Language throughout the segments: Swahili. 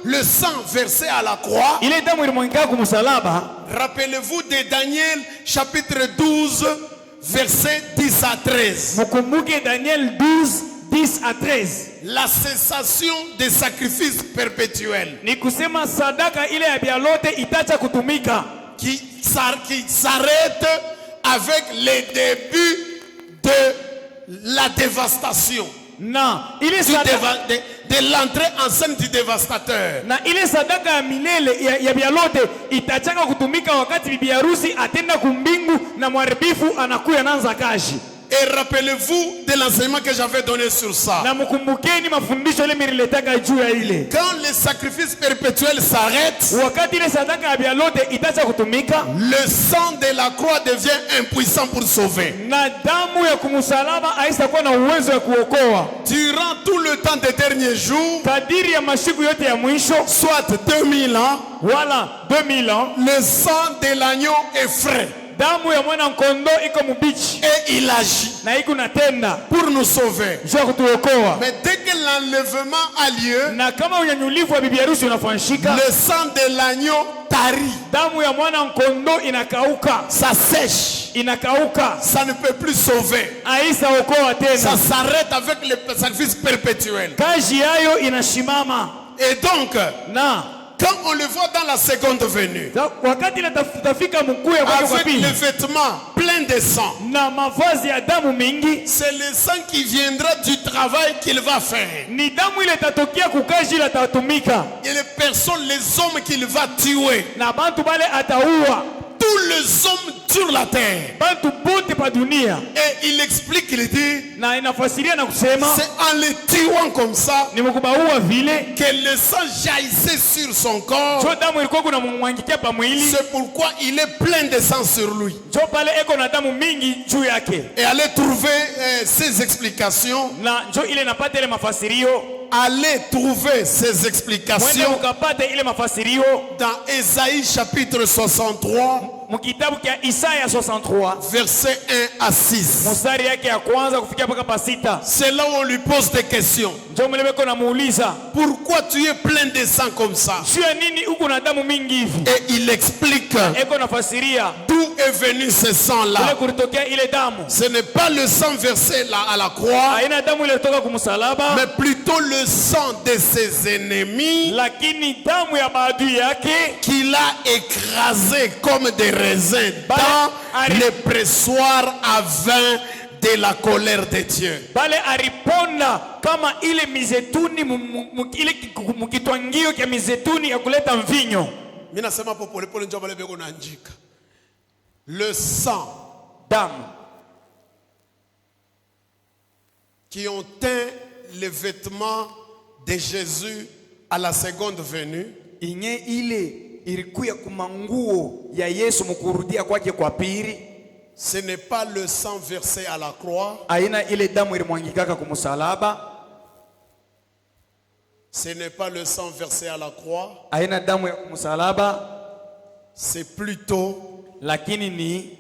le sang versé à la croix, ile damu ilimwangika kumsalaba. rappelez-vous de Daniel chapitre 12 verset 10 à 13. Mukumbuke Daniel 12 10 à 13. La cessation des sacrifices perpétuels Ni kusema sadaka ile ya bialote itacha kutumika, qui s'arrête avec le début de la dévastation, na ile sadaka de l'entrée en scène du dévastateur. na ile sadaka ya milele ya bialote itachaka kutumika wakati bibi harusi atenda kumbingu na mharibifu anakuya nanza kazi. Et rappelez-vous de l'enseignement que j'avais donné sur ça. Na mkumbukeni mafundisho ile miriletaka juu ya ile. Quand les sacrifices perpétuels s'arrêtent, Wakati ile sadaka ya bialote itacha kutumika, le sang de la croix devient impuissant pour sauver. na damu ya kumsalaba haisakuwa na uwezo wa kuokoa. Durant tout le temps des derniers jours, Kadiri ya masiku yote ya mwisho, soit 2000 ans, wala 2000 ans, le sang de l'agneau est frais damu ya mwana kondo iko mubichi et il agit na iko natenda pour nous sauver. juu ya kutuokoa. Mais dès que l'enlèvement a lieu, Na kama unyanyulifu wa bibi harusi unafanyika, le sang de l'agneau tarit, damu ya mwana kondo inakauka, ça sèche, inakauka, ça ne peut plus sauver. haisa okoa Ça tena, s'arrête avec les sacrifices perpétuels. kazi yayo inasimama. Et donc, Na quand on le voit dans la seconde venue, wakati tafika mkuu ya kwake kwa avec les pili vêtements pleins de sang, na mavazi ya damu mingi, c'est le sang qui viendra du travail qu'il va faire. ni damu ile tatokea kukazi ile tatumika, Et les personnes, les hommes qu'il va tuer, na bantu bale ataua tous les hommes sur la terre. bantu bote pa dunia. Et il explique, il dit, Na inafasiria na kusema c'est en les tuant comme ça ni mkubaua vile que le sang jaillissait sur son corps. jo damu ilikuwa kuna mwangikia pa mwili, C'est pourquoi il est plein de sang sur lui. jo pale eko na damu mingi juu yake, Et allez trouver ces explications. na jo ile napata ile mafasirio. Allez trouver ces Mwende explications ukapata ile mafasirio dans Ésaïe chapitre 63, mkitabu kia Isaya 63 versets 1 à 6. mstari yake ya kwanza kufikia mpaka pa 6. C'est là où on lui pose des questions. Njo mlebeko namuuliza, Pourquoi tu es plein de sang comme ça? juu ya nini uko na damu mingi hivi? Et il explique Eko nafasiria d'où est venu ce ile sang-là. kulitokea ile damu. Ce n'est pas le sang versé là à la croix, Haina damu ile toka kumsalaba, mais plutôt le sang de ses ennemis lakini damu ya maadui yake qu'il a écrasé comme des raisins dans le pressoir à vin de la colère de Dieu. bale ariponda kama ile mizetuni ile mkitwangio kia mizetuni ya kuleta mvinyo. Mina sema popole pole njo bale beko na njika. Le sang Damu qui ont teint les vêtements de Jésus à la seconde venue, inye ile ilikuya kumanguo ya Yesu mkurudia kwake kwa pili. ce n'est pas le sang versé à la croix, Aina ile damu ilimwangikaka kumsalaba, ce n'est pas le sang versé à la croix, aina damu ya kumsalaba, c'est plutôt lakini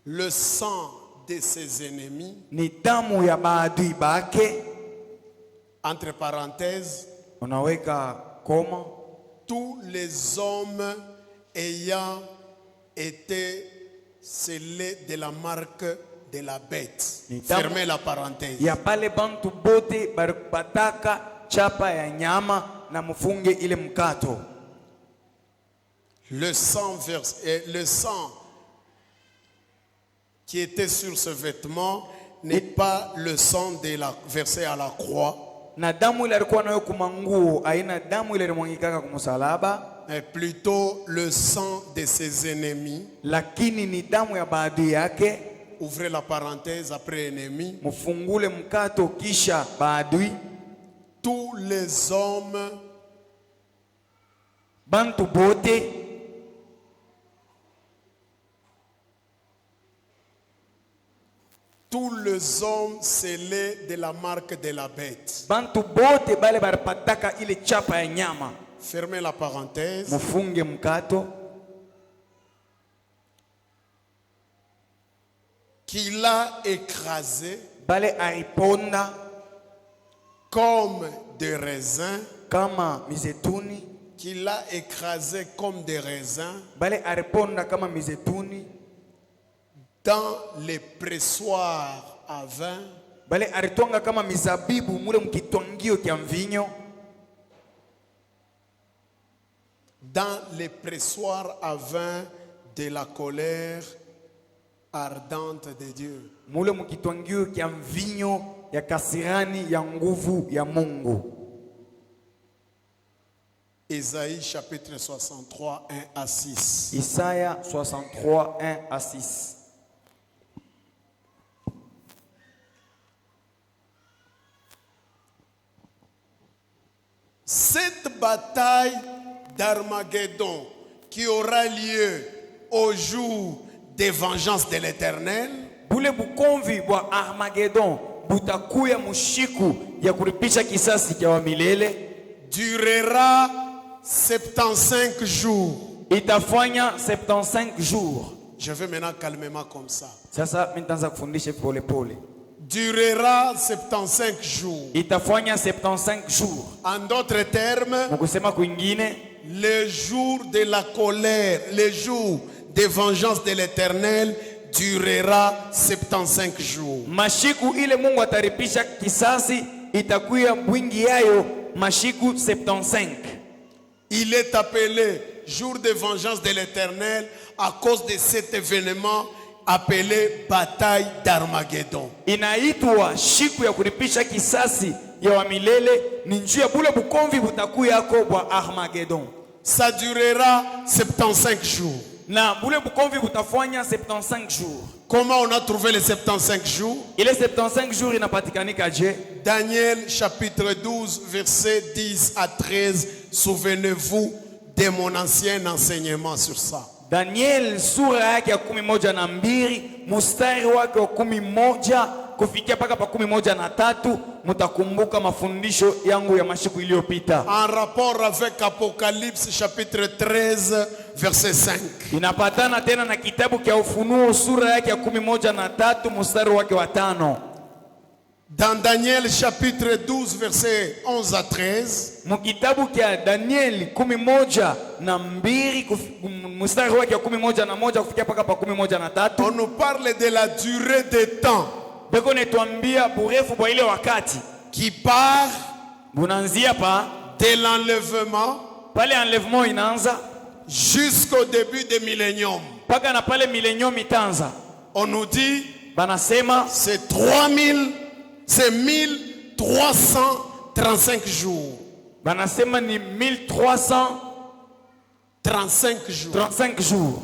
le sang de ses ennemis, ni damu ya maadui bake. entre parenthèses, Unaweka koma, tous les hommes ayant été scellés de la marque de la bête. Fermez la parenthèse. ya pale bantu bote bataka chapa ya nyama na mfunge ile mkato. Le sang qui était sur ce vêtement n'est pas le sang versé à la croix, Na damu ile alikuwa nayo kumanguo, aina damu ile ilimwangikaka kumsalaba, mais plutôt le sang de ses ennemis. lakini ni damu ya maadui yake. Ouvrez la parenthèse après ennemi. Mfungule mkato kisha maadui. Tous les hommes Bantu bote tous les hommes scellés de la marque de la bête. bantu bote bale baripataka ile chapa ya nyama. Fermez la parenthèse. Mfunge mkato Qu'il a écrasé bale aiponda comme des raisins kama mizetuni, qu'il a écrasé comme des raisins bale ariponda kama mizetuni, dans les pressoirs à vin, bale aritwanga kama mizabibu mule mkitwangio kya mvinyo, dans les pressoirs à vin de la colère ardente de Dieu. mule mkitwangio kya mvinyo ya kasirani ya nguvu ya Mungu. Ésaïe chapitre 63, 1 à 6. Isaya 63, 1 à 6. Cette bataille d'Armageddon qui aura lieu au jour des vengeances de l'Éternel Bule bukonvi bwa Armageddon butakuya mushiku ya kulipisha kisasi kya wa milele durera 75 jours. itafanya 75 jours. Je vais maintenant calmement comme ça. Sasa mimi nitaanza kufundisha pole pole. Durera 75 jours. Itafanya 75 jours. En d'autres termes, Mukusema kwingine, le jour de la colère, le jour des vengeances de l'Éternel durera 75 jours. mashiku ile Mungu ataripisha kisasi itakuya mwingi yayo mashiku 75. Il est appelé jour de vengeance de l'Éternel à cause de cet événement appelé bataille d'Armageddon. Inaitwa shiku ya kulipisha kisasi ya wa milele ni njuu ya bule bukomvi butakuya yako bwa Armageddon. Ça durera 75 jours. Na bule bukomvi butafanya 75 jours. Comment on a trouvé les 75 jours? Ile 75 jours inapatikanika je? Daniel chapitre 12 versets 10 à 13. Souvenez-vous de mon ancien enseignement sur ça. Daniel sura yake ya 12 mustari wake wa 11 kufikia paka pa 13 mutakumbuka mafundisho yangu ya mashiku iliyopita. En rapport avec Apocalypse chapitre 13 verset 5. Inapatana tena na kitabu kia Ufunuo sura yake ya 13 mustari wake wa 5. Dans Daniel chapitre 12 verset 11 à 13. Mukitabu kia Daniel 12 mustari wake ya 11 kufikia paka pa 13. On nous parle de la durée des temps Beko netuambia burefu bwa ile wakati qui part bunanzia pa de l'enlèvement pale enlèvement inaanza jusqu'au début du millénium. paka na pale millennium itanza. On nous dit Banasema c'est 1335 jours. banasema ni 35 jours. 1335 jours.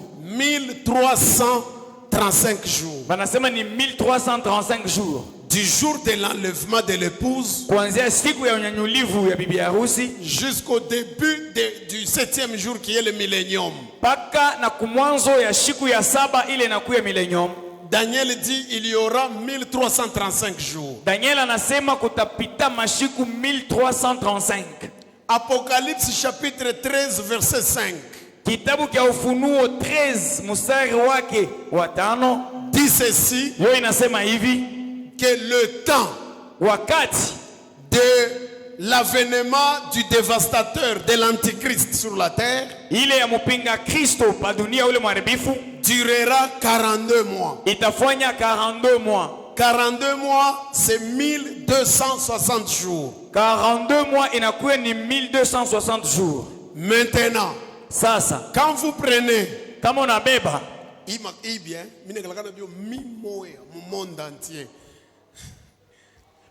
1335 jours. Banasema ni 1335 jours. Du jour de l'enlèvement de l'épouse Kuanzia siku ya unyanyulivu ya bibi harusi jusqu'au début du 7e jour qui est le millénium. paka na kumwanzo ya siku ya 7 ile inakuya millennium. Daniel dit il y aura 1335 jours. Daniel anasema kutapita mashiku 1335. Apocalypse chapitre 13 verset 5. Kitabu kia Ufunuo 13 mstari wake wa 5 dit ceci, yo inasema hivi que le temps wakati de l'avènement du dévastateur de l'antichrist sur la terre ile ya mpinga Kristo pa dunia ule mharibifu durera 42 mois. itafanya 42 mois. 42 mois, c'est 1260 jours. 42 mois inakuwa ni 1260 jours. Maintenant, Sasa quand vous prenez, kama unabeba bien, monde entier.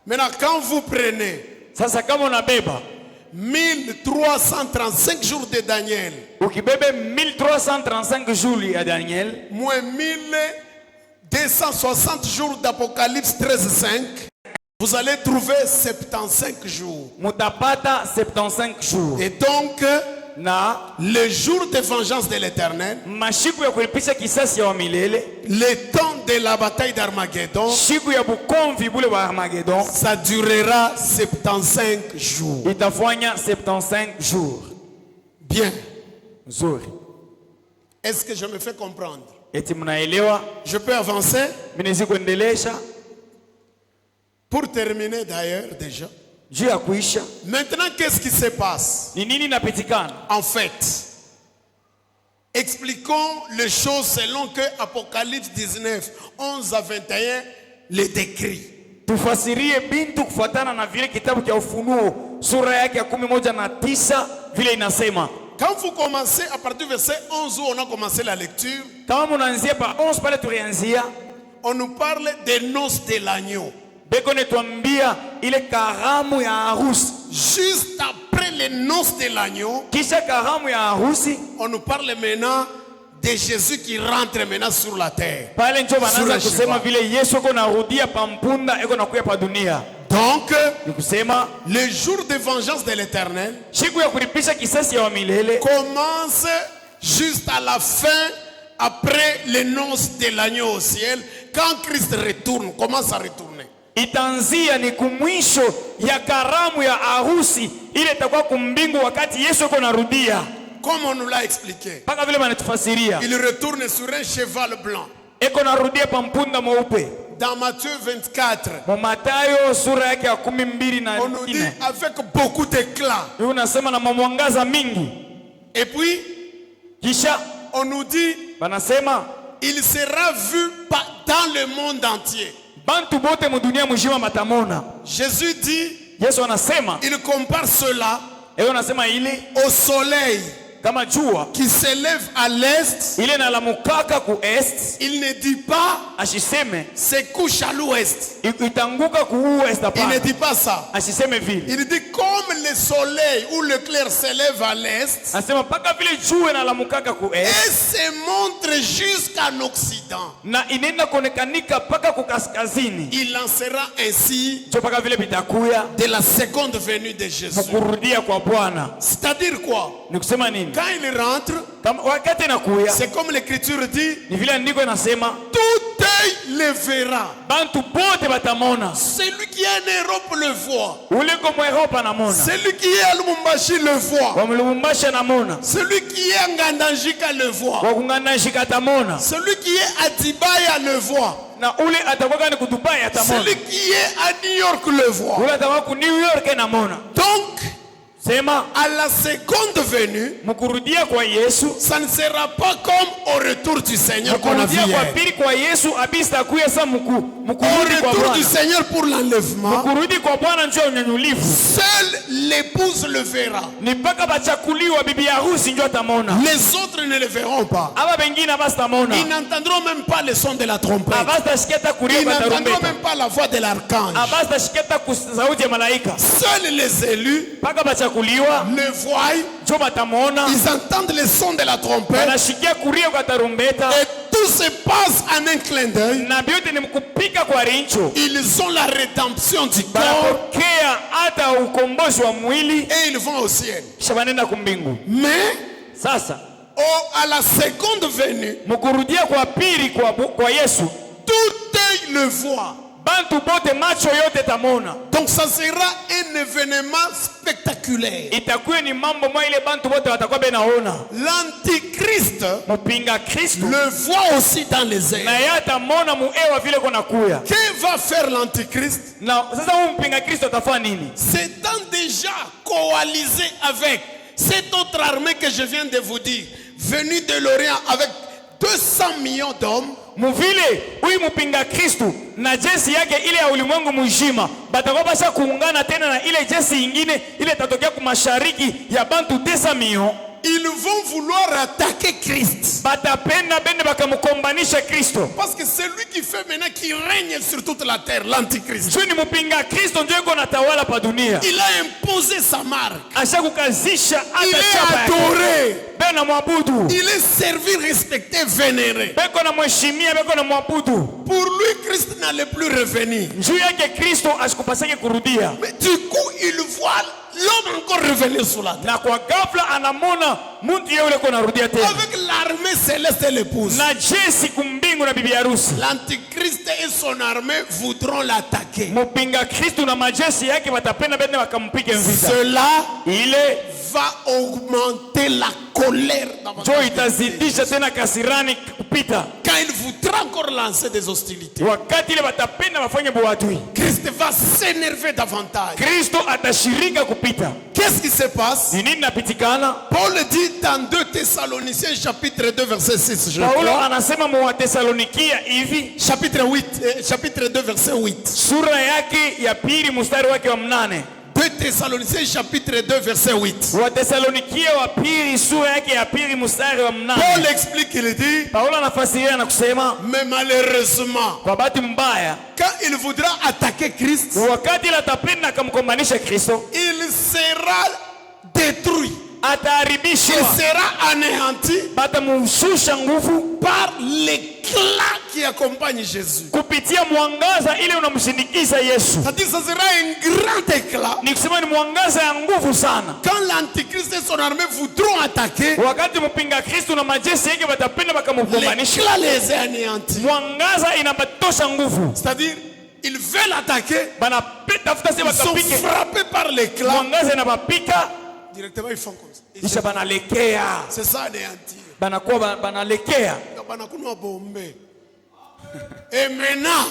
Maintenant, quand vous prenez sasa kama unabeba 1335 jours de Daniel, ukibebe 1335 jours ya Daniel moins 1260 jours d'Apocalypse 13:5, vous allez trouver 75 jours. mutapata 75 jours. Et donc, Na le jour de vengeance de l'Éternel, mashiku ya kulipisha kisasi ya wa milele, le temps de la bataille d'Armageddon, siku ya bukomvi bule wa Armageddon, ça durera 75 jours. itafanya 75 jours. Bien. Nzuri. Est-ce que je me fais comprendre? Eti mnaelewa? Je peux avancer? Minezi kuendelesha. Pour terminer d'ailleurs déjà, juu ya kuisha. Maintenant, qu'est-ce qui se passe? Ni nini inapitikana? En fait, expliquons les choses selon que Apocalypse 19, 11 à 21 les décrit. Tufasirie bintu kufuatana na vile kitabu cha Ufunuo sura yake ya 11:9 vile inasema. Quand vous commencez à partir du verset 11 où on a commencé la lecture, Kama munaanzia pa 11 pale tulianzia, on nous parle des noces de l'agneau. beko netuambia ile karamu ya harusi. Juste après les noces de l'agneau, Kisha karamu ya harusi, on nous parle maintenant de Jésus qui rentre maintenant sur la terre. pale ndio Sur wanaanza le kusema cheval. vile Yesu eko narudia pa mpunda eko nakuya pa dunia. Donc, Ni kusema le jour de vengeance de l'Éternel siku ya kulipisha kisasi ya milele commence juste à la fin, après les noces de l'agneau au ciel, quand Christ retourne, commence à retourner. itanzia ni kumwisho ya karamu ya harusi ile itakuwa kumbingu wakati Yesu eko narudia. Comme on nous l'a expliqué, Paka vile wanatufasiria il retourne sur un cheval blanc. eko narudia pa mpunda mweupe. Dans Matthieu 24, Mu Mathayo sura yake ya 12 on nous dit na avec beaucoup d'éclat. unasema na mwangaza mingi. Et puis, Kisha on nous dit, wanasema il sera vu dans le monde entier. bantu bote mu dunia mzima matamona. Jésus dit, Yesu anasema il compare cela anasema ile au soleil kama jua qui s'élève à l'est. ile nalamukaka ku est, Il ne dit pas ashiseme se couche à l'ouest. itanguka ku west. Il ne Hapana, dit pas ça. ashiseme vile. Il dit comme le soleil ou le clair s'élève à l'est Anasema paka vile jua nalamukaka ku et est se montre jusqu'en Occident. na inenda konekanika paka ku kaskazini, Il en sera ainsi ndio paka vile bitakuya de la seconde venue de Jésus. kurudia kwa Bwana. C'est-à-dire quoi? Ni kusema nini? Quand il rentre, Kama wakati nakuya c'est comme l'écriture dit, ni vile andiko inasema tout œil le verra. bantu bote batamona. Celui qui est en Europe le voit. Ule ko Europe anamona, Celui qui est à Lubumbashi le voit. wa Lubumbashi anamona, Celui qui est à Ngandajika le voit. wa kungandashika atamona, Celui qui est à Dibaya le voit. na ule atakuwa ni kudubai atamona, Celui qui est à New York le voit. ule atakuwa ku New York anamona. Donc, Sema à la seconde venue, mkurudia kwa Yesu, ça ne sera pas comme au retour du Seigneur qu'on a vu mkurudia kwa hier. pili kwa Yesu abista kuya sa Au mkurudi kwa retour du Bwana, Seigneur pour l'enlèvement, mkurudi kwa Bwana njoo unyanyulifu. seule l'épouse le verra. Ni mpaka bachakuliwa bibi harusi njoo atamona, Les autres ne le verront pas. aba bengine abasitamona, Ils n'entendront même pas le son de la trompette. abasitashiketa kulia Ils kwa n'entendront tarumbeta, même pas la voix de l'archange. abasitashiketa sauti ya malaika. Seuls les élus Mpaka bachakuliwa le voient. njoo batamona, Ils entendent le son de la trompette. banashikia kulia kwa tarumbeta, Et tout se passe en un clin d'œil. na vyote ni mkupika kwa rincho. Ils ont la rédemption du corps Banapokea hata ukombozi wa mwili, et ils vont au ciel. kisha banenda kumbingu. Mais Sasa à la seconde venue, mkurudia kwa pili kwa Yesu, tout œil le voit. bantu bote macho yote tamona. Donc ça sera un événement spectaculaire. Itakuwa ni mambo mwa ile bantu bote watakuwa benaona. L'antichrist Mpinga Kristo le voit aussi dans les airs. na yeye atamona muewa vile kona kuya. Que va faire l'antichrist? Na sasa huyu mpinga Kristo atafanya nini? S'étant déjà coalisé avec cette autre armée que je viens de vous dire, venue de l'Orient avec 200 millions d'hommes, Muvile huyu mpinga Kristo na jeshi yake ile ya ulimwengu mzima batakuwa basa kuungana tena na ile jeshi ingine ile itatokea kumashariki ya bantu 200 millions. ils vont vouloir attaquer Christ. Batapenda bende bakamukombanisha Kristo. Parce que c'est lui qui fait maintenant qui règne sur toute la terre, l'antichrist. Juu ni mpinga Kristo ndio yuko natawala pa dunia. Il a imposé sa marque. Ashakukazisha Il hata est chapa yake. adoré. Bena mwabudu. Il est servi, respecté, vénéré. Beko na mheshimia, beko na mwabudu. Pour lui, Christ n'allait plus revenir. Juu yake Kristo asikupasake kurudia. Mais du coup, il voit l'homme encore revenir sur la terre. Na kwa ghafla anamona muntu yule yuko narudia tena. Avec l'armée céleste et l'épouse. Na jeshi kumbingu na bibi harusi. L'antichrist et son armée voudront l'attaquer. Mpinga Kristo na majeshi yake watapenda bende wakampige vita. Cela Ile va augmenter la colère dans votre jo vie. itazidisha tena kasirani kupita. quand il voudra encore lancer des hostilités, wakati ile batapenda wafanye buadui, Christ va s'énerver davantage. Kristo atashirika kupita. Qu'est-ce qui se passe? Ni nini napitikana? Paul dit dans 2 Thessaloniciens chapitre 2 verset 6, je Paulo crois. anasema mu Wathesalonikia hivi, Chapitre 2 verset 8. sura yake ya pili mstari wake wa 8. 2 Thessaloniciens chapitre 2 verset 8. Wathesalonikia wa pili sura yake ya pili mstari wa 8. Paul explique, il dit, Paulo anafasiria na kusema, mais malheureusement, kwa bahati mbaya, quand il voudra attaquer Christ, wakati ile atapenda akamkombanisha Kristo, il sera détruit. Il ataharibishwa, sera anéanti batamushusha nguvu par l'éclat qui accompagne Jésus. kupitia mwangaza ile unamshindikiza Yesu. C'est-à-dire que ce sera un grand éclat. Ni kusema ni mwangaza ya nguvu sana. Quand l'antichrist et son armée voudront attaquer, Wakati mpinga Kristo na majeshi yake batapenda bakamkombanisha, l'éclat les a anéantis. mwangaza inabatosha nguvu. C'est-à-dire, ils veulent attaquer, Banatafuta se ils sont bakapike, frappés par l'éclat. mwangaza inabapika, Directement, ils font comme ça. kisha banalekea, C'est ça, anéantir. banakuwa banalekea. Banakunwa bombe. Et maintenant,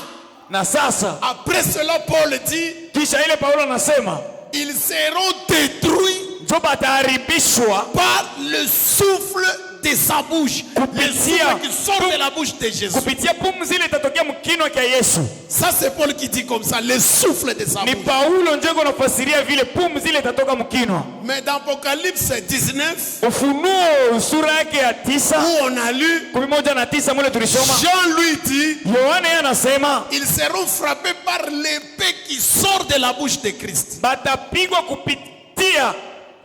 Na sasa après cela, Paul dit, kisha ile Paulo anasema ils seront détruits njo bataharibishwa par le souffle de sa bouche. Le souffle qui sort de la bouche de Jésus. kupitia pumzi ile itatokea mkinwa kia Yesu. Ça, c'est Paul qui dit comme ça, le souffle de sa Ni bouche. Paulo njengo nafasiria vile pumzi ile itatoka mkinwa. Mais dans Apocalypse 19, Ufunuo sura yake ya 9 où on a lu, 11:9 mule tulisoma, Jean lui dit, Yohana yeye anasema ils seront frappés par l'épée qui sort de la bouche de Christ. batapigwa kupitia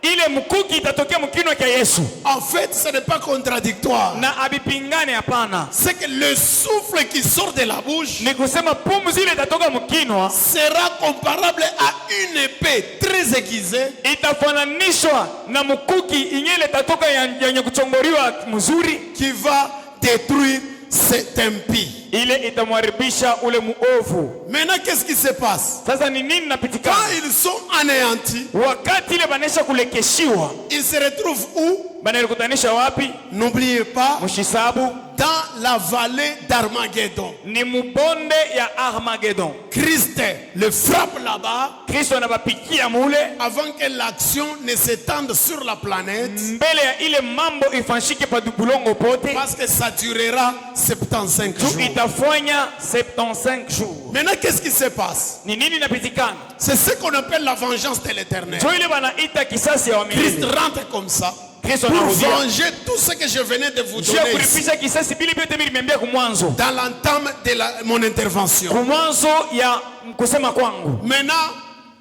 ile mkuki itatokea mkinwa kia Yesu. En fait, ce n'est pas contradictoire. Na abipingane hapana. C'est que le souffle qui sort de la bouche Ni kusema pumzi ile itatoka mkinwa sera comparable à une épée très aiguisée itafananishwa na mkuki inyele itatoka yenye kuchongoriwa mzuri, qui va détruire cet impie. ile itamharibisha ule muovu. Maintenant, qu'est-ce qui se passe? Sasa ni nini Quand napitikana? ils sont anéantis, Wakati ile banesha kulekeshiwa, ils se retrouvent où? banalikutanisha wapi? N'oubliez pas, Mshisabu dans la vallée d'Armageddon. ni mubonde ya Armageddon. Christ le frappe là-bas Kristo anabapikia mule avant que l'action ne s'étende sur la planète, mbele ya ile mambo ifanyike pa bulongo pote, parce que ça durera 75 jours. itafanya 75 jours. Maintenant, qu'est-ce qui se passe? Ni nini napitikana? C'est ce qu'on appelle la vengeance de l'éternel. Jo ile banaita kisasi ya Christ wamilele. rentre comme ça Kristo pour anarudia venger tout ce que je venais de vous juu ya donner ici, kulipisha kisasi bili vyote niliambia kumwanzo, dans l'entame de mon intervention. kumwanzo ya kusema kwangu. Maintenant,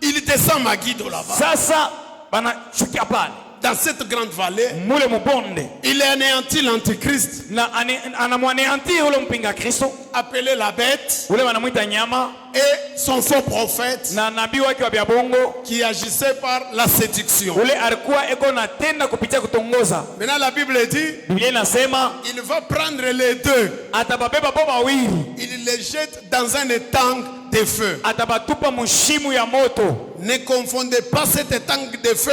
il descend Magiddo là-bas, Sasa banachukia pale dans cette grande vallée. mule mubonde Il est anéanti l'antichrist, na anamwaneanti ule mpinga Kristo, appelé la bête, ule wanamwita nyama, et son faux prophète na nabii wake wa bya bongo qui agissait par la séduction. ule alikuwa eko na tenda kupitia kutongoza. Maintenant, la Bible dit, Biblia inasema il va prendre les deux, atababeba bo wawili, il les jette dans un étang de feu. atabatupa mushimu ya moto. Ne confondez pas cet étang de feu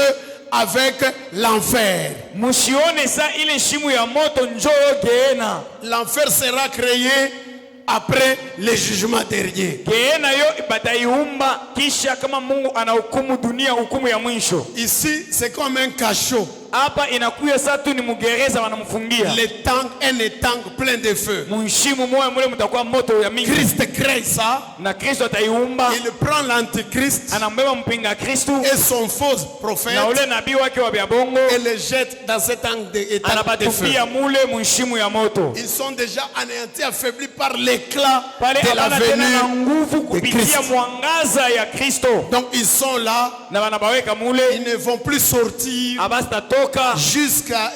avec l'enfer. Mushione sa ile shimu ya moto njoo geena. L'enfer sera créé après le jugement dernier. Geena yo bataiumba kisha kama Mungu anahukumu dunia hukumu ya mwisho. Ici, c'est comme un cachot. Hapa inakuya sasa tu ni mugereza wanamfungia. L'étang, un étang plein de feu. Mushimu moya mule mtakuwa moto ya mingi. Christ crée ça. Na Kristo ataiumba, Il prend l'antichrist anambeba mpinga Kristo et son faux prophète na ule nabii wake wa bya bongo, et les jette dans cet étang de feu. anabatupia mule mushimu ya moto. Ils sont déjà anéantis, affaiblis par l'éclat Pale de la hapana tena na venue. nguvu kupitia Kristo. mwangaza ya Kristo. Donc ils sont là, Na wanabaweka mule ils ne vont plus sortir abastatoka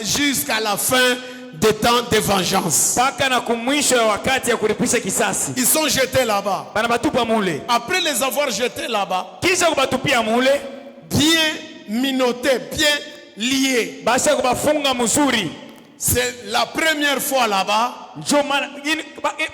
jusqu'à la fin des temps de vengeance. mpaka na kumwisho ya wakati ya kulipisha kisasi. Ils sont jetés là-bas. Banabatupa mule, Après les avoir jetés là-bas, kisha kubatupia mule, bien minotés, bien liés. basha kubafunga mzuri. C'est la première fois là-bas Njo maana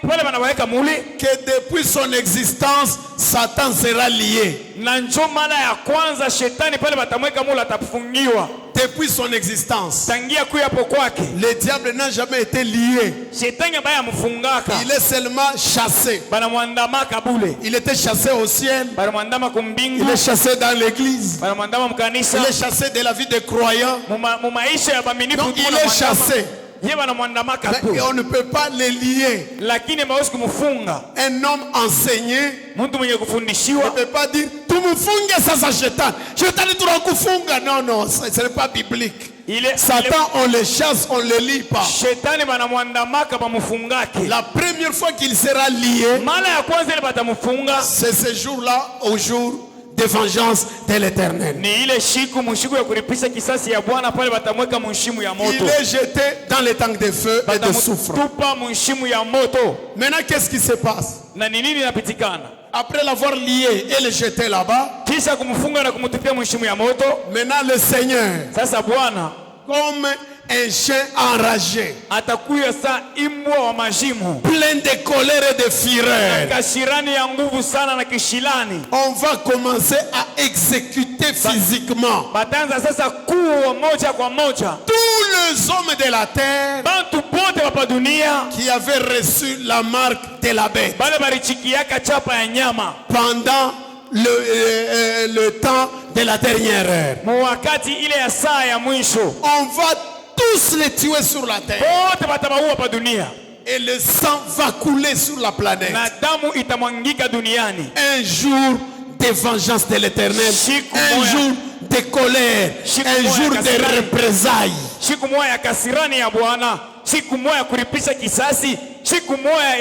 pale banabaweka mule, que depuis son existence, Satan sera lié. na njo maana ya kwanza shetani pale batamweka mule atafungiwa. Depuis son existence, tangia kuyapo kwake le diable n'a jamais été lié. shetani ambaye amfungaka Il est seulement chassé. banamwandamaka bule, Il était chassé au ciel. banamwandama kumbingu, Il est chassé dans l'église. banamwandama mkanisa, Il est chassé de la vie des croyants. mu maisha ya baminifu. Donc il est chassé. Ye banamwandamaka tu, Mais on ne peut pas les lier. lakini hawezi kumfunga. Un homme enseigné Mtu mwenye ne kufundishiwa peut pas dire tu me funges sasa shetani. Shetani tunakufunga. Non, non, ce n'est pas biblique. Satan, on le chasse, on ne le lie pas. shetani banamwandamaka bamufungake. La première fois qu'il sera lié, Mara ya kwanza ile batamufunga c'est ce jour-là, au jour de vengeance de l'Éternel. ni ile shiku mushiku ya kulipisha kisasi ya Bwana, pale batamweka mushimu ya Il moto, est jeté dans les tanks de feu et de soufre. batamutupa mushimu ya moto. Maintenant, qu'est-ce qui se passe? Na ni nini inapitikana? Après l'avoir lié et le jeté là-bas, Kisha kumfunga na kumtupia mushimu ya moto. maintenant le Seigneur, Sasa Bwana comme un chien enragé, atakuya saa imbwa wa majimu, plein de colère et de fureur, kashirani ya nguvu sana na kishilani, on va commencer à exécuter physiquement bataanza sasa kuwa moja kwa moja tous les hommes de la terre bantu bote hapa dunia qui avaient reçu la marque de la bête bale balichikiaka chapa ya nyama pendant le temps de la dernière heure. mu wakati ile ya saa ya mwisho. On va tous les tuer sur la terre Bote batabaua hapa dunia et le sang va couler sur la planète. na damu itamwangika duniani. Un jour de vengeance de l'Éternel, un jour de colère, un jour de représailles. Siku moja ya kasirani ya Bwana, siku moja ya kulipisha kisasi, siku moja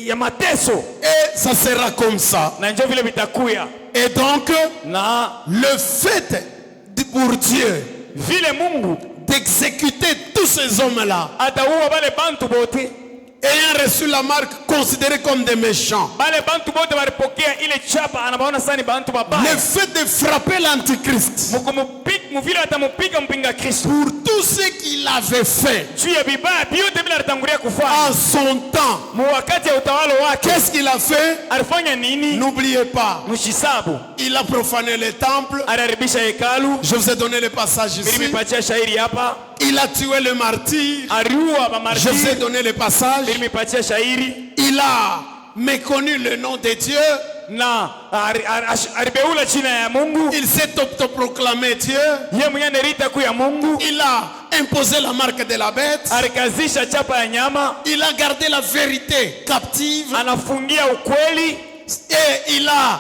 ya mateso, Et ça sera comme ça. na ndio vile vitakuya. Et donc, Na le fait pour Dieu vile Mungu d'exécuter tous ces hommes-là, ataua bale bantu bote, ayant reçu la marque, considérés comme des méchants, bale bantu bote walipokea ile chapa, anabaona sasa ni bantu le mabaya. fait de frapper l'Antichrist Muvile atamupiga mpinga Kristo pour tout ce qu'il avait fait juu ya vibaya vyote vile alitangulia kufanya en son temps, mu wakati ya utawala wake. qu'est-ce qu'il a fait? Alifanya nini? N'oubliez pas, Mshisabu il a profané le temple. aliharibisha hekalu. Je vous ai donné le passage ici. Nilipatia shairi hapa. Il a tué le martyr. Aliua Je vous ai bamartiri. donné le passage. Nilipatia shairi Il a méconnu le nom de Dieu. na alibeula china ya Mungu. Il s'est autoproclamé Dieu. Yeye mwenyewe anaita kuu ya Mungu. Il a imposé la marque de la bête. Alikazisha chapa ya nyama. Il a gardé la vérité captive. Anafungia ukweli Et il a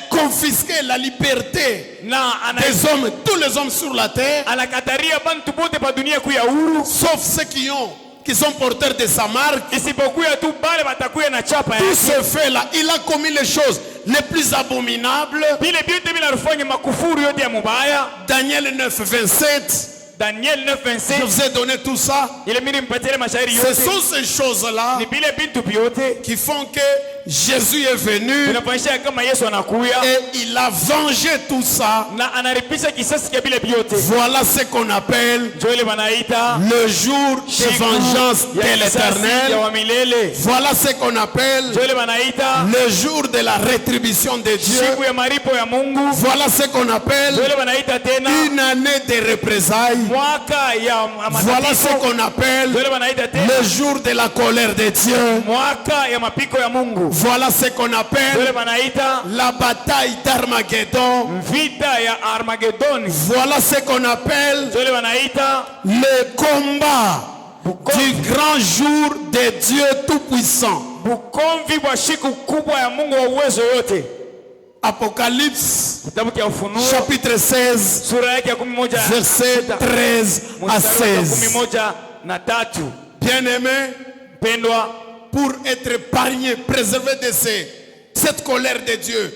confisqué la liberté na des hommes, tous les hommes sur la terre, anakataria bantu bote pa dunia kuya huru, sauf ceux qui sont porteurs de sa marque. isipokuya tu bale batakuya na chapa Tout yake. ce fait-là, il a commis les choses les plus abominables. Vile vyote vile alifanya makufuru yote ya mubaya. Daniel 9, 27. Daniel Je 9:27 vous ai donné tout ça. ile mimi nimpatie ile mashairi Ce yote. sont ces choses-là Ni vile vitu vyote qui font que Jésus est venu vinafanyisha kama Yesu anakuya et il a vengé tout ça. na anaripisha kisasi kia vile vyote. Voilà ce qu'on appelle Ndio ile wanaita le jour de siku vengeance ya de kisasi ya l'Éternel. wa milele. Voilà ce qu'on appelle Ndio ile wanaita le jour de la rétribution de Dieu. siku ya maripo ya Mungu. Voilà ce qu'on appelle Ndio ile wanaita tena une année de représailles. mwaka ya Voilà ce matatizo. qu'on appelle Ndio ile wanaita tena le jour de la colère de Dieu. mwaka ya mapiko ya Mungu. Voilà ce qu'on Ndio ile appelle wanaita la bataille d'Armageddon. vita ya Armageddon. Voilà ce qu'on appelle Ndio ile wanaita le combat du grand jour de Dieu Tout-Puissant. bukomvi bwa siku kubwa ya Mungu wa uwezo yote. Apocalypse, Kitabu cha Ufunuo chapitre 16, sura yake ya 11 verset 13 à mstari wa 16. 11 Bien-aimés, Pendwa, pour être épargné, préservé de cette colère de Dieu,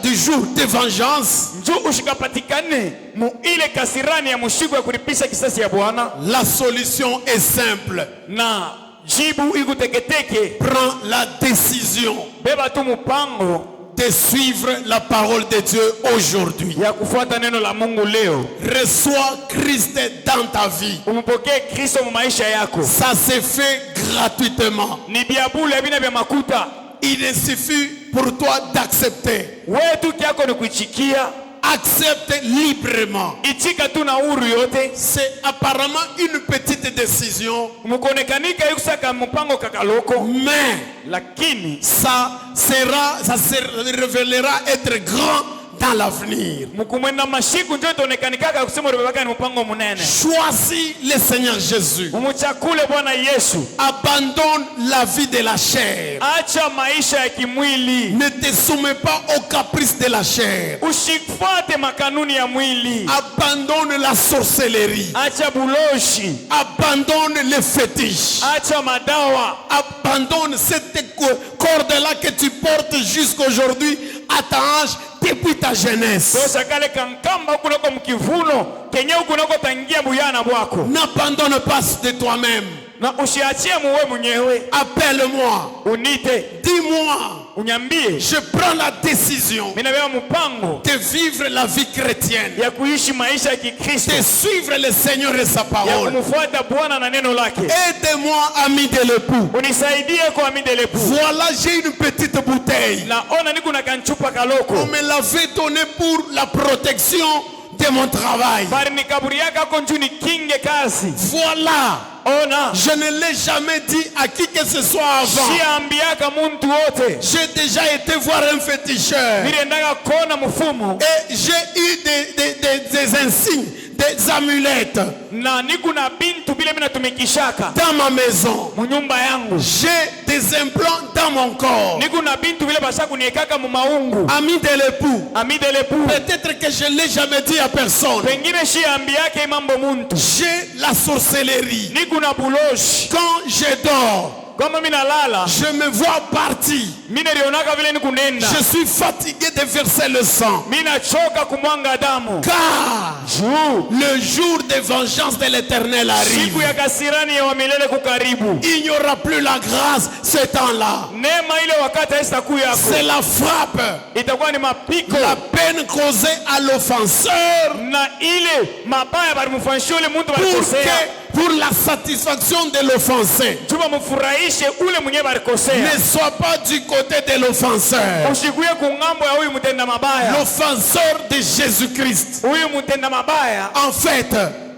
du jour de vengeance, njoo ushikapatikane mu ile kasirani ya mushiku ya kulipisha kisasi ya Bwana, la solution est simple. na jibu iko teketeke. Prends la décision Beba tu mpango de suivre la parole de Dieu aujourd'hui. ya kufuata neno la Mungu leo. Reçois Christ dans ta vie. Umpokee Kristo mu maisha yako. Ça se fait gratuitement. Ni biabule ya bina vya makuta. Il suffit pour toi d'accepter. Wewe tu kyako ni kuichikia accepte librement. itika tu na huru yote. C'est apparemment une petite décision, Mukonekanika yukusaka mpango kakaloko. mais Lakini ça se révélera être grand dans l'avenir. mukumwenda mashiku njo tonekanikaka kusema rubebaka ni mpango munene. Choisis le Seigneur Jésus. Umuchakule Bwana Yesu. Abandonne la vie de la chair. Acha maisha ya kimwili. Ne te soumets pas aux caprices de la chair. Usifuate makanuni ya mwili. Abandonne la sorcellerie. Acha buloshi. Abandonne les fétiches. Acha madawa. Abandonne cette corde-là que tu portes jusqu'aujourd'hui à ta hanche depuis ta jeunesse. Tosakale kankamba kunako mkivuno kenye kunako tangia buyana bwako. N'abandonne pas de toi-même. Na usiachie muwe mwenyewe. Appelle-moi. Unite. Dis-moi. Unyambie. Je prends la décision Minabeba mpango de vivre la vie chrétienne, ya kuishi maisha ya Kikristo. de suivre le Seigneur et sa Ya parole. kumfuata Bwana na neno lake. Aide-moi, ami de l'époux. Unisaidie kwa ami de l'époux. Voilà, j'ai une petite bouteille. Naona niko na kanchupa kaloko. On me l'avait donné pour la protection de mon travail. Bari nikaburiaka konju ni kinge kazi. Voilà. Ona. Je ne l'ai jamais dit à qui que ce soit avant. Shiambiaka muntu wote. J'ai déjà été voir un féticheur. Niliendaka kona mfumu. Et j'ai eu des insignes, des amulettes Na niku na bintu bile mina tumikishaka. dans ma maison. Munyumba yangu. J'ai des implants dans mon corps. Niku na bintu bile bashaku niekaka mu maungu. Ami de l'époux. Ami de l'époux. Peut-être que je ne l'ai jamais dit à personne. Pengine shiambiake mambo muntu. J'ai la sorcellerie. Niku na buloshi. Quand je dors, Kama mina lala. je me vois partir. Mina rionaka vile ni kunenda. Je suis fatigué de verser le sang. Mina choka kumwanga damu. Car le jour de vengeance de l'Éternel arrive. Siku ya kasirani ya wamilele kukaribu. Il n'y aura plus la grâce ce temps-là. Neema ile wakati haitaku yako. C'est la frappe, Itakuwa ni mapiko. la peine causée à l'offenseur Na ile mabaya bari mufanyishe ule muntu barikosea. pour la satisfaction de l'offensé. Juba mufurahishe ule mwenye barikosea. Ne sois pas du côté de l'offenseur. Usikuye kungambo ya huyu mtenda mabaya. L'offenseur de Jésus-Christ. Huyu mtenda mabaya En fait,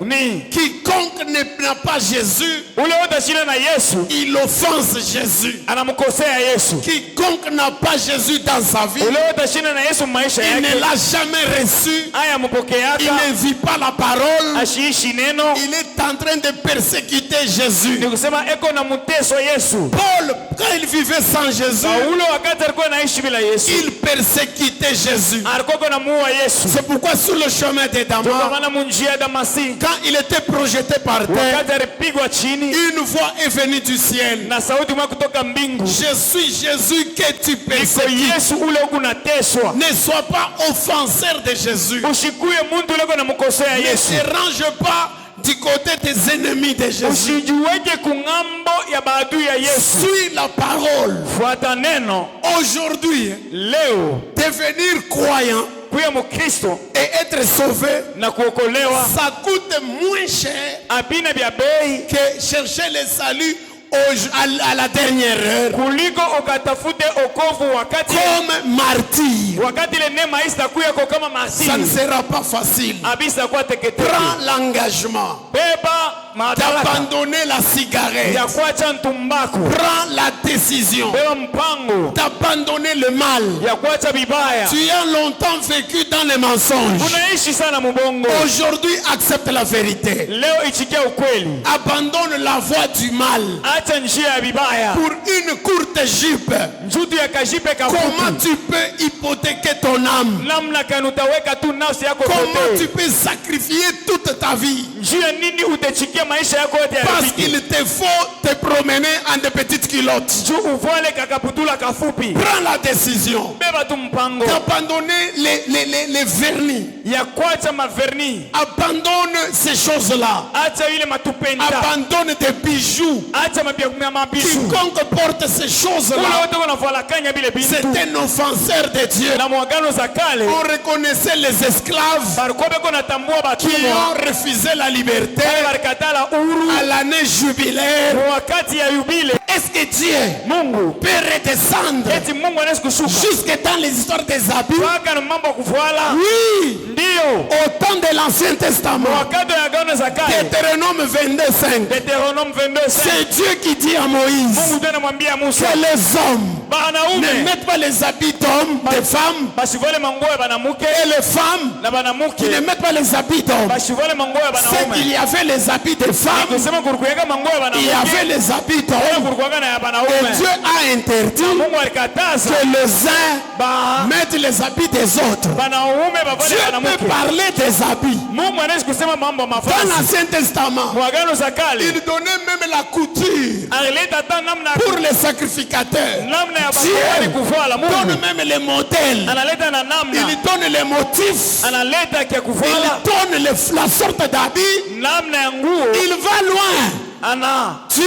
ni quiconque n'a pas Jésus, ule wote shina na Yesu il offense Jésus. anamkosea Yesu. Quiconque n'a pas Jésus dans sa vie, Ule wote shina na Yesu maisha il ne yake. l'a jamais reçu. Aya Il mpokeaka. ne vit pas la parole. Ashiishi neno. Il est en train de persécuter Jésus. Ni kusema eko na mteso Yesu. Paul, quand il vivait sans Jésus, Paulo wakati alikuwa anaishi bila Yesu. il persécutait Jésus. Alikuwa na muua Yesu. C'est pourquoi sur le chemin de Kwa Damas, maana munjia ya Damasi. quand il était projeté par terre, Wakati alipigwa chini une voix est venue du ciel. na sauti mwa kutoka mbingu. Je suis Jésus que tu Niko persécutes. Yesu ule uko nateswa. Ne sois pas offenseur de Jésus. Ushikuye muntu ule uko namkosea Ne Yesu. te range pas du côté des ennemis de Jésus. Usijiweke kungambo ya maadui ya Yesu. Suis la parole. Fuata neno. Aujourd'hui, Leo devenir croyant kuya mkristo et être sauvé, na kuokolewa ça coûte moins cher apina vya bei que chercher le salut à la dernière heure kuliko ukatafute okovu wakati comme martyr. wakati ile neema haitakuya kwa kama Ça ne masiri sera pas facile. abisa kwa teketeke. Prends l'engagement Beba madaraka d'abandonner la cigarette. ya kuacha ntumbaku. Prends la décision Beba mpango d'abandonner le mal. ya kuacha vibaya. Tu as longtemps vécu dans les mensonges. Unaishi sana mubongo. Aujourd'hui, accepte la vérité. Leo ichikia ukweli. Abandonne la voie du mal Acha njia ya vibaya. pour une courte jupe. Njutu ya kajipe Comment kafupi. tu peux hypothéquer ton âme? Namna kani utaweka tu nafsi yako Comment tu kote. peux sacrifier toute ta vie? Njia nini utachikia maisha yako yote ya Parce rafiki. qu'il te faut te promener en de petites culottes. Juu uvale kakaputula kafupi. Prends la décision Beba tu mpango d'abandonner les vernis. ya kuacha maverni. Abandonne ces choses-là. Acha ile matupenda. Abandonne tes bijoux. Acha mabisu. Quiconque porte ces Ule choses-là, wote wanavala kanya bile c'est bintu. un offenseur de Dieu. Na mwagano za kale On reconnaissait les esclaves barikuwa beko natambua qui batumwa. ont refusé la liberté Wale balikatala uhuru à l'année jubilaire wakati ya yubile. Est-ce que Dieu Mungu peut redescendre eti Mungu anaweza kushuka jusque dans les histoires des habits? mpaka na mambo ya kufuala? Oui. Ndio. Au temps de l'Ancien Testament, Wakati ya Agano za Kale, Deutéronome 22:5, Deutéronome 22:5, c'est Dieu qui dit à Moïse Mungu tena mwambia Musa, que les hommes banaume ne mettent pas les habits d'hommes, des femmes, basivale manguo ya banamuke et les femmes na banamuke qui ne mettent pas les habits d'hommes. basivale manguo ya C'est qu'il banaume. y avait les habits des femmes, Kusema kurukuyaga manguo ya il y avait banamuke les habits na d'hommes, kurukuyaga na ya et banaume. Dieu a interdit Mungu alikataza que les uns ba mettent les habits des autres. banaume bavale Dieu banamuke. peut parler des habits. Mungu anaweza kusema mambo Dans mafasi. l'Ancien Testament, Mwagano za Kale il donnait même la couture alileta hata namna pour les sacrificateurs. namna ya Dieu bakubali kufuala. donne Mungu même les modèles. analeta na Il namna, donne les motifs. analeta kia Il kufuala, donne la sorte d'habit. namna ya nguo. Il va loin. Ana Dieu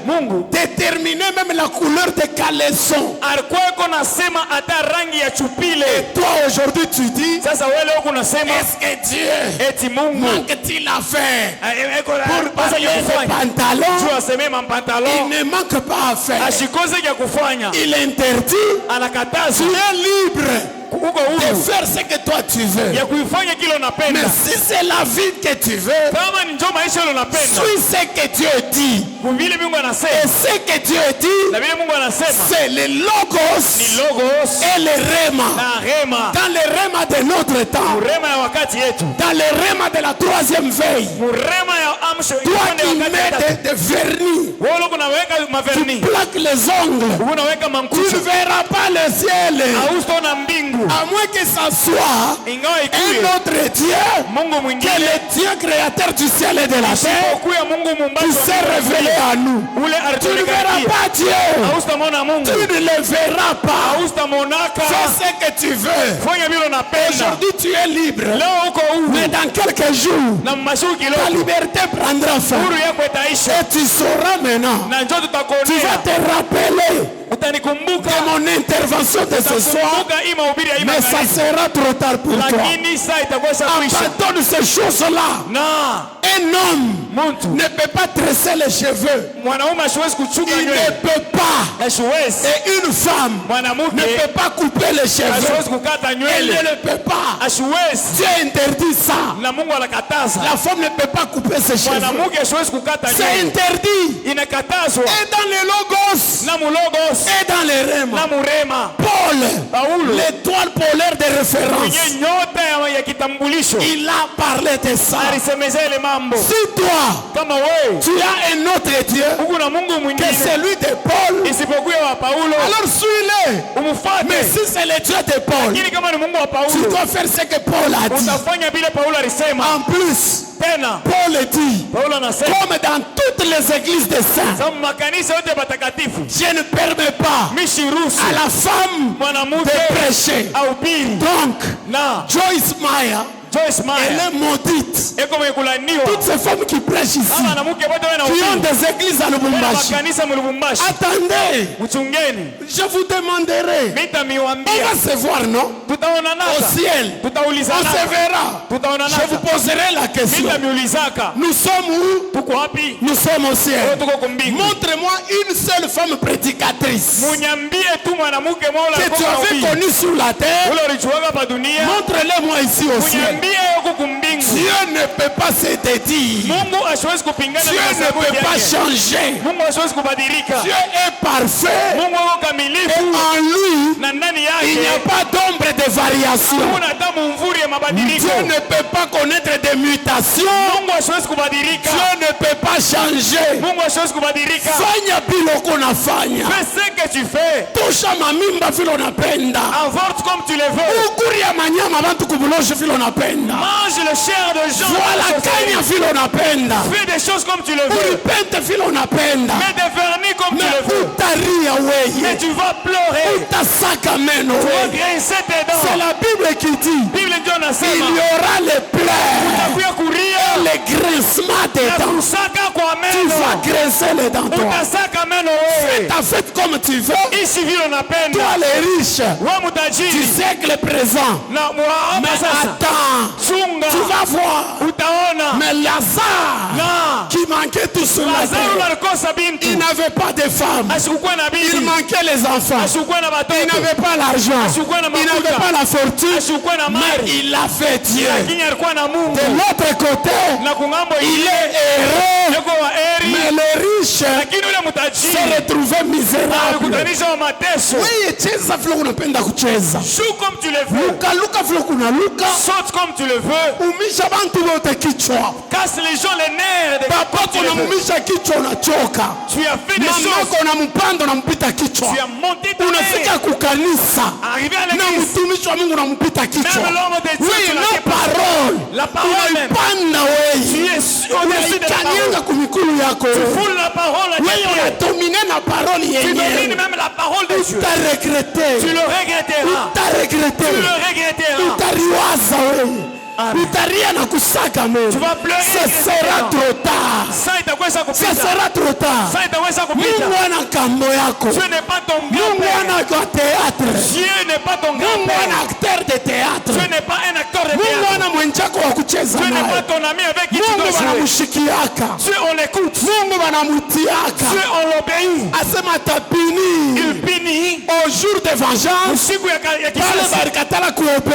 Mungu déterminait même la couleur des caleçons. alikuwa iko nasema hata rangi ya chupile. Toi aujourd'hui tu dis, Sasa wewe leo kunasema est-ce que Dieu eti Mungu manque-t-il à faire eko pour pasa parler ya des kufanya pantalons? juu aseme mapantalon Il ne manque pas à faire. ashikose ya kufanya, Il interdit. anakataza. Tu es libre Uko de huru faire ce que toi tu veux. ya kuifanya kile Mais unapenda. si c'est la vie que tu veux, Kama ni njoo maisha ile unapenda, suis ce que Dieu dit. vile Mungu Et anasema ce que Dieu dit, na vile Mungu anasema c'est le ni logos logos et le rema. na rema. Dans le rema de notre temps, Rema ya wakati yetu, dans le rema de la troisième veille, rema ya amsho toi ipande qui wakati mets yetu. des vernis, Wewe uko unaweka maverni, plaque les ongles, unaweka tu ne mankucha, verras pas le ciel. hautaona mbingu À moins que ça soit ingawa un ikuwe autre Dieu Mungu que mwingine le Dieu créateur du ciel et de la terre isipokuwa Mungu qui muumbaji wa s'est révélé à nous. ule Tu ne verras alituletea. pas Dieu. Hautamwona Mungu, Tu ne le verras pas. hautamwonaka. Fais ce que tu veux. Fanya vile unapenda. Aujourd'hui, tu es libre. Leo uko Mais huru dans quelques jours, na mashuki ta kidogo liberté prendra fin. huru yako itaisha, Et tu sauras maintenant. na njoo Tu vas tutakuonea, te rappeler utanikumbuka de mon intervention de ce soir. utakumbuka hii mahubiri ya hii Mais ça magharibi. sera trop tard pour toi. Lakini saa itakuwa shakwisha. Abandonne ces choses-là. Na Un homme mtu ne peut pas tresser les cheveux. mwanaume asiwezi kuchunga Il ne nywele, peut pas. asiwezi. Et une femme ne Mwanamke peut pas couper les cheveux. asiwezi kukata Elle nywele, ne peut pas. asiwezi. Dieu interdit ça. Na Mungu anakataza. La femme ne peut pas couper ses cheveux. Mwanamke asiwezi kukata C'est nywele, interdit. inakatazwa. Et dans les logos, Na mulogos et dans les na rèmes, murema, Paul, Paulo l'étoile polaire de référence, mwenye nyota ya kitambulisho il a parlé de ça. alisemeza ile mambo. Si toi, Kama wewe tu as un autre Dieu uko na Mungu que mwingine celui de Paul, isipokuwa wa Paulo, alors suis-le. Mais umfuate. si c'est le Dieu de Paul, Lakini kama ni Mungu wa tu Paulo, dois faire ce que Paul a dit. utafanya vile Paulo alisema. En plus, Tena Paul dit, Paulo anasema comme dans toutes les églises des saints, sababu makanisa yote matakatifu je ne permets pas mishiruhusu à la femme mwanamke de prêcher. ahubiri. Donc, Na Joyce Meyer, Joyce elle Meyer est maudite. eko mwenye kulaniwa. Toutes ces femmes qui prêchent ici, Ama mwanamke wote wana qui ont uhuru. des églises à Wana Lubumbashi. makanisa mu Lubumbashi. Attendez, Mchungeni. je vous demanderai. Mita On miwambia. va se voir, non? Tutaonana. Au ciel. On Tutaulizana. se verra. Tutaonana. Je vous poserai la question. Mita miulizaka. Nous sommes où? Tuko wapi? Nous sommes au ciel. Wewe tuko kumbingu. Montre-moi une seule femme prédicatrice Munyambie tu mwanamke mmoja que tu avais alikuwa connue sur la terre. ule ulichuaga hapa dunia. Montre-le-moi ici au ciel. Munyambie huko kumbingu. Dieu ne peut pas se dédire. Mungu asiwezi kupingana Dieu na ne sababu peut pas yake. changer. Mungu asiwezi kubadilika. Dieu est parfait. Mungu yuko Et kamilifu en lui, na ndani il n'y a yake pas d'ombre de variation. hakuna hata mumvuri ya mabadiliko. Dieu ne peut pas connaître des mutations. Mungu asiwezi kubadilika. Dieu ne peut pas changer. Mungu asiwezi kubadilika. Fanya biloko unafanya. Fais ce que tu fais. Tosha mamimba vile unapenda. Avorte comme tu le veux. Ukuria manyama bantu kubulosha vile unapenda. Mange le chair de gens. Voilà kanya vile unapenda. Fais des choses comme tu le veux. Ulipente vile unapenda. Mets des vernis comme tu Mais le veux. utaria Mais weye. tu vas pleurer. Utasaka meno Tu vas weye. grincer tes C'est dents. la Bible qui dit, Bible ndio il nasema. y aura les pleurs, Utakuya kuria les grincements des na dents. kusaka kwa Tu vas meno. grincer les dents, toi. Utasaka meno Fais wewe. ta fête comme tu veux. Ishi vile unapenda. Toi les riches, Wewe du mtajiri siècle présent. na mwaapa Mais sasa. attends, Chunga. tu vas voir. Utaona. Mais Lazare, Na qui manquait manquait tout sur la Lazaro terre. alikosa bintu, Il n'avait pas de femme. asikukuwa na Il bibi, manquait les enfants. asikukuwa na Il batoto, n'avait pas l'argent. asikukuwa na Il n'avait mafuta, pas la fortune. asikukuwa na Mais mali, il avait Dieu. lakini alikuwa na Mungu. De l'autre côté, Na kungambo il ile est heureux. yuko wa eri, Mais le riche lakini ule s'est mtajiri retrouvé misérable. alikutanisha wa mateso. Wewe cheza vile unapenda kucheza. Joue comme tu le veux, Luka luka vile kunaluka. saute comme tu le veux, Umisha bantu wote kichwa. casse les gens les nerfs de Papa comme tu le veux. unamumisha kichwa unachoka. Tu as fait des choses, Mamako unampanda unampita kichwa. tu as monté ta Unafika mère, kukanisa. arrivé à Na l'église, mtumishi wa Mungu unampita kichwa. même l'homme de Dieu, Oui, tu l'as na dépassé. parole. La parole même, Unaipanda tu wewe. es au-dessus de la parole. Unaikanyanga kumikulu yako. Tu foules la parole à tes Wewe pieds. unadomine na parole Tu domines yenyewe. même la parole de Dieu. Uta regretter. Tu le regretteras. Uta regretter. Tu le regretteras. Utariwaza wewe. Utaria na kusaga meno. Tu vas pleurer. Ce sera trop tard. Ça itakweza Ce kupita. sera trop tard. Ça itaweza kupita. Mungu ana kambo yako. Dieu n'est pas ton Mungu grand-père. ana kwa théâtre. Dieu n'est pas ton Mungu grand-père. ana acteur de théâtre. Dieu n'est pas un acteur de Mungu théâtre. ana mwenjako wa kucheza Dieu n'est pas naye. ton ami avec qui tu Mungu dois jouer. banamshikiaka. Dieu, on l'écoute. Mungu banamutiaka. Dieu, on l'obéit. Asema tapini. Il punit. Au jour de vengeance, Usiku ya pale kisasi. balikatala kuobei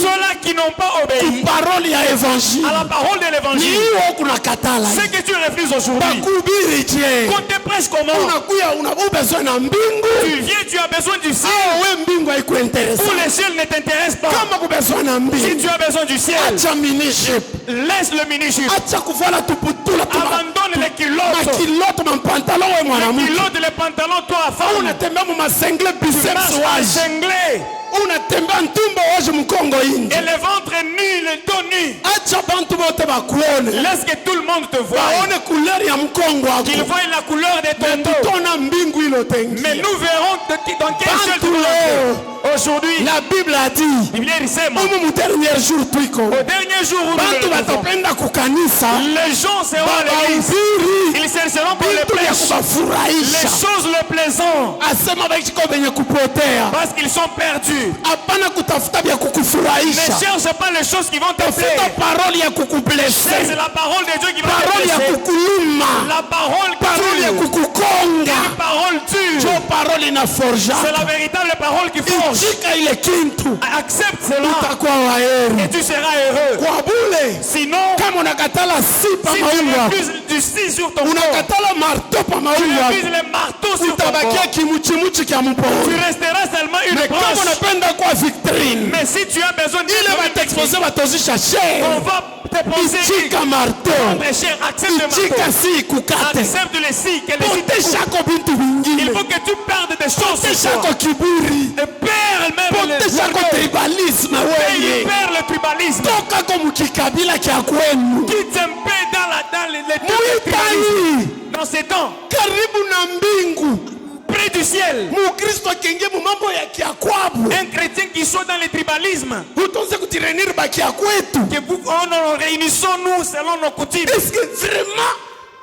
Ceux-là qui n'ont pas obéi parole ya évangile. à la parole de Ni l'évangile, hiyo kuna katala. ce que tu refuses aujourd'hui, Bakubiri je. qu'on te presse comment? Unakuya ubezwe na mbingu. Tu viens, tu as besoin du ciel, Ah, we mbingu haikuinteresa. ou le ciel ne t'intéresse pas. Kama kubezwa na Si mbingu. tu as besoin du ciel, Acha miniship. laisse le ministère. Acha kuvala tuputula tuma. Abandonne les culottes. Makiloto mampantalo we Les mwanamke. culottes, les pantalons, toi, femme. Unatembea mu masengle Tu biceps marches à wazi. cinglé. Unatembea ntumbo waje mkongo inje. Et le ventre nu, le dos nu. Acha bantu bote bakuone. Laisse que tout le monde te voie. Baone couleur ya mkongo Qu'ils wako. voient la couleur de ton dos. Tutaona mbingu ilo Mais tengia. nous verrons dans quel ciel tu vas entrer. Aujourd'hui, La Bible a dit, la Bible ilisema, umu mu dernier jour tuiko. au dernier jour où nous Bantu le vivons, batapenda kukanisa. les gens seront à l'église. Babahubiri. Ils chercheront pour les Vitu vya prêches, les kubafurahisha. choses le plaisant, Asema bakiko benye kupotea. parce qu'ils sont perdus. Hapana kutafuta vya Ne kukufurahisha. cherche pas les choses qui vont te Tafuta plaire. parole ya C'est kukublesse. la parole de Dieu qui va te Parole ya blesser. kukuluma. La parole Parole ya dure. kukukonga. Une parole dure. Jo parole C'est inaforja. la véritable parole qui forge. Itika ile kintu. Accepte cela Utakuwa waheri. et tu seras heureux. Kwa bule. Sinon, Kama unakatala sipa si tu maungu wako. refuses du si sur ton corps, Unakatala marto pa tu maungu wako. refuses les marteaux sur ton Utabakia corps, kimuchimuchi kya tu mpori. resteras seulement une Mais kama branche. unapenda kuwa victrine. Mais si tu as besoin Ile d'être batexpose batozisha on share. va te poser Ichika marto. Très cher, accepte le Ichika marteau. si ikukate. Accepte les si, que les si te Pote coupent. shako bintu Il vingine. faut que tu perdes des choses Pote sur toi. shako kiburi. Et perds même Pote shako l'orgueil. tribalisme Et weye. perds le tribalisme. Toka ko mukikabila kya kwenu. Quitte un peu dans les tribalismes. Muitani. Dans ces temps, Karibu na mbingu. près du ciel, Mukristo akiingia mu mambo ya kiakwabu. un chrétien qui soit dans le tribalisme, Utonze kutirenir bakia kwetu. que nous réunissons-nous selon nos coutumes. Est-ce que vraiment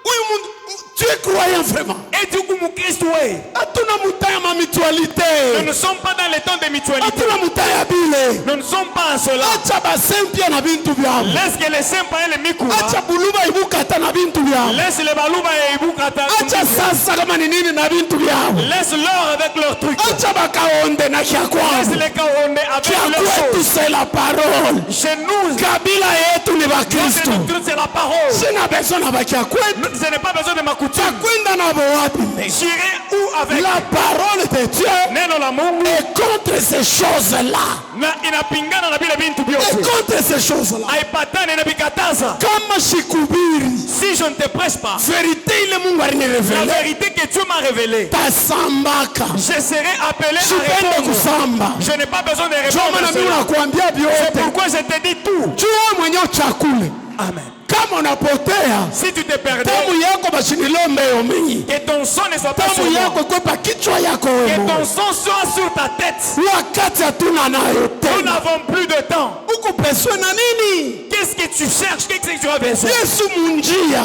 huyu mundu tu es croyant vraiment? Et du coup, mon Christ, ouais. Hatuna mutaya ma Nous mutualité. ne sommes pas dans les temps de mutualité. Hatuna mutaya bile. Nous ne sommes pas en cela. Acha basempia na bintu byabo. Laisse que les saints paient les mikura. Acha buluba ibukata na bintu byabo. Laisse les balouba et ibukata. Acha sasa kama ni nini na bintu byabo. Laisse-leur avec leurs trucs. Acha bakaonde na kya kwabo. Laisse les kaonde Kya avec leurs kwetu choses. c'est la parole. Chez nous, Kabila yetu ni bakristo. notre truc, c'est la parole. Sina besoin na bakia kwetu. Je n'ai pas besoin de ma coutume. Takwenda na wapi? J'irai où avec La parole de Dieu neno la Mungu est contre ces choses-là. na inapingana na vile bintu Et vyote. contre ces choses-là. Haipatani na vikataza. Kama shikubiri Si je ne te presse pas, verite ile Mungu la alinirevelea vérité que Dieu m'a révélée, tasambaka. je serai appelé à Sipende répondre. kusamba. Je n'ai pas besoin de Ndio répondre. maana à mimi cela. nakuambia C'est vyote. pourquoi je te dis tout. Jua mwenyewe chakule. Amen. Kama unapotea, Si tu te perdais, damu yako bashinilombe yominyi. que ton sang ne soit pas sur Damu moi. yako kwepa kichwa yako Que wewe. ton sang soit sur ta tête. Wakati hatuna nayo Nous tena. n'avons plus de temps. Uko peswe na nini? Qu'est-ce que tu cherches? Qu'est-ce que tu as besoin? Yesu munjia.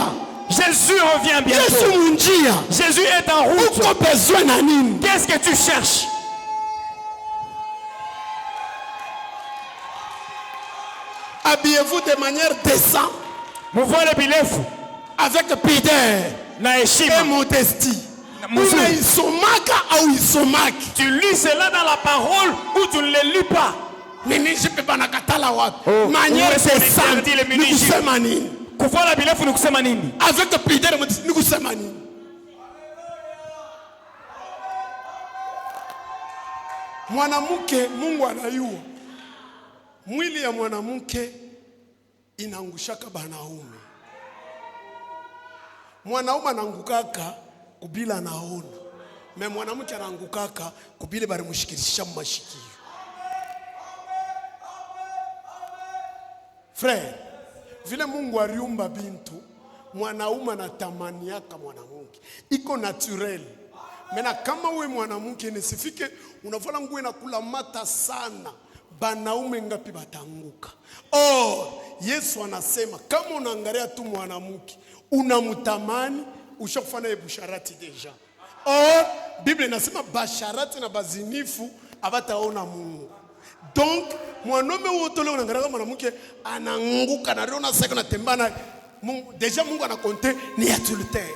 Jésus revient Yesu bientôt. munjia. Jésus est en route. Uko peswe na nini? Qu'est-ce que tu cherches? Habillez-vous de manière décente. Muvale bilefu. avec pudeur na et heshima. modestie. Mzuri. Unaisomaka au isomaki? Tu lis cela dans la parole ou tu ne le lis pas. Minijipe banakatala wapi? Oh, Manière uwe c'est c'est ça. interdit le Ni minijipe. kusema nini? Kuvala birefu ni kusema nini? Avec pudeur et modestie, ni kusema nini? Mwanamke Mungu anayua. Mwili ya mwanamke inaangushaka banaume. Mwanaume anaangukaka kubila naona. Me mwanamke anaangukaka kubile bari mushikirisha mashikio. Frère, vile Mungu aliumba bintu, mwanaume anatamaniaka mwanamke. Iko naturel. Mena kama we mwanamke nisifike unavala nguo inakula mata sana, banaume ngapi batanguka. Yesu anasema kama unaangalia tu mwanamke unamtamani, ushafanya busharati deja. Biblia inasema basharati na bazinifu abataona Mungu. Donc mwanaume wote leo unaangalia mwanamke ananguka na leo unasema unatembana Mungu deja, Mungu anakonte ni adultère.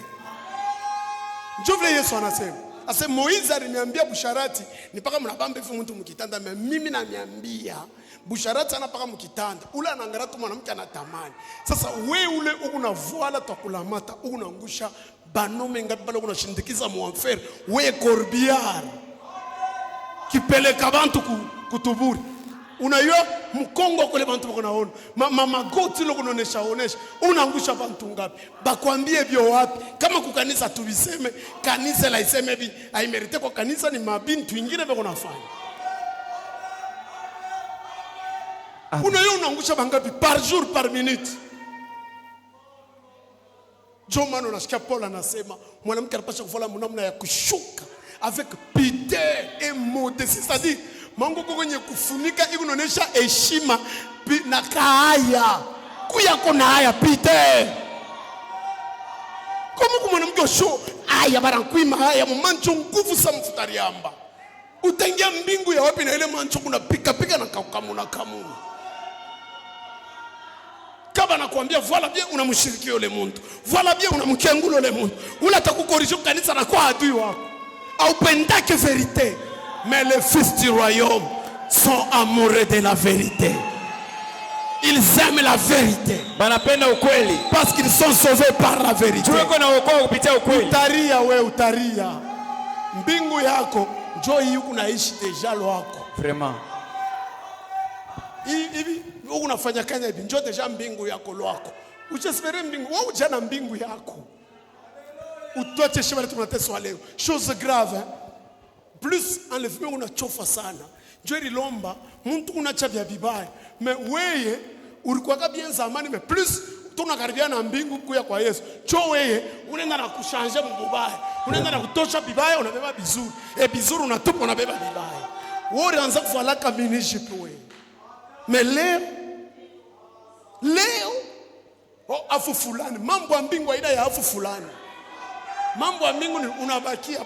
Ndio vile Yesu anasema. Ase Moiza aliniambia busharati ni paka mnabamba hivi mtu mkitanda, mimi naniambia busharati anapaka mkitanda. Ule anaangalia tu mwanamke anatamani. Sasa wewe ule unavuala takulamata, unaangusha banome ngapi bale unashindikiza muenfer, wewe corbiar. Kipeleka bantu kutuburi. Unayua mkongo kule bantu bako naona. Magoti loko nonesha onesha. Unaangusha bantu ngapi? Bakwambie bio wapi? Kama kukanisa tubiseme, kanisa la iseme bi haimerite kwa kanisa ni mabintu ingine bako nafanya. Unayua unaangusha bangapi par jour par minute? Jomano unasikia Paul anasema mwanamke anapaswa kuvala namna ya kushuka avec pudeur et modestie, c'est-à-dire Mungu kwenye kufunika ikunaonesha heshima na kaaya. Kuya kona haya pudeur. Kama mwanamke show aya barankuima haya mmancho nguvu sa mfutariamba. Utaingia mbingu ya wapi na ile mancho kuna pika na kamuna. Kaba nakwambia voilà bien unamshiriki yule mtu. Voilà bien unamkiangula yule mtu. Ula atakukorisha kanisa na kwa adui wako. Au pendake vérité. Mais les fils du royaume sont amoureux de la vérité. Ils aiment la vérité. Banapenda ukweli. Parce qu'ils sont sauvés par la vérité. Tuweko na wokovu kupitia ukweli. Utaria we utaria. Mbingu yako njoo hii unaishi deja lwako. Vraiment. Hivi unafanya kanya hivi njoo deja mbingu yako lwako. Uchespere mbingu, wewe ujana mbingu yako. Utoache shima letu tunateswa leo. Chose grave. Plus enlèvement unachofa sana. Njoo ilomba mtu unacha vya vibaya. Mais wewe ulikuwa bien zamani, mais plus tunakaribia na mbingu kuya kwa Yesu. Njoo wewe unaenda na kushanja mbubaya. Unaenda na kutosha vibaya unabeba vizuri. Vizuri unatupa unabeba vibaya. Wewe unaanza kuvala kama minijipe wewe. Mais leo afu fulani mambo ya mbingu aina ya afu fulani. Mambo ya mbingu ni unabakia.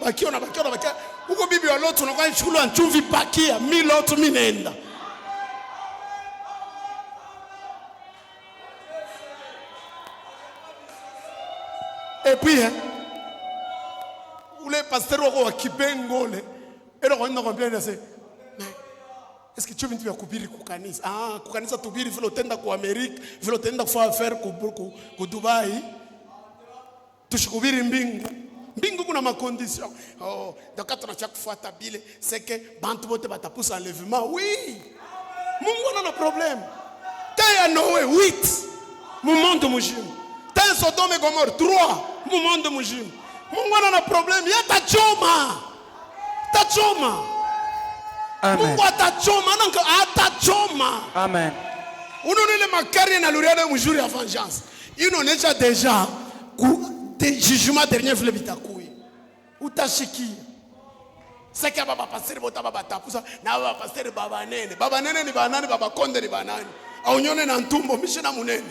Huko bibi wa Lot unakuwa shule ya chumvi bakia. Mi Lot mi nenda. Et puis ule pasteur wako wa Kibengole ero kwa nini nakwambia sasa est-ce que tu viens de kubiri kukanisa? Kukanisa tubiri vile utenda ku Amerika, vile utenda kufanya affaire ku Dubai. Tushikubiri mbingu. Mbingu kuna makondisyon. Donc quand on a kufuata bile, c'est que bantu bote batapusa enlèvement. Oui. Mungu ana problème. T'as Noé 8. Mu monde mujim. T'as Sodome et Gomorrhe 3. Mu monde mujim. Mungu ana problème. Ya tachoma. Amen. Mungu atachoma, nanka atachoma. Amen. Unaona makari na luriana mjuri ya vengeance. Inaonyesha deja te jugement dernier vile bitakuya. Utashikia. Sasa baba pasteur bota baba tapusa na baba pasteur baba nene. Baba nene ni banani, baba konde ni banani. Au nyone na ntumbo mishi na munene.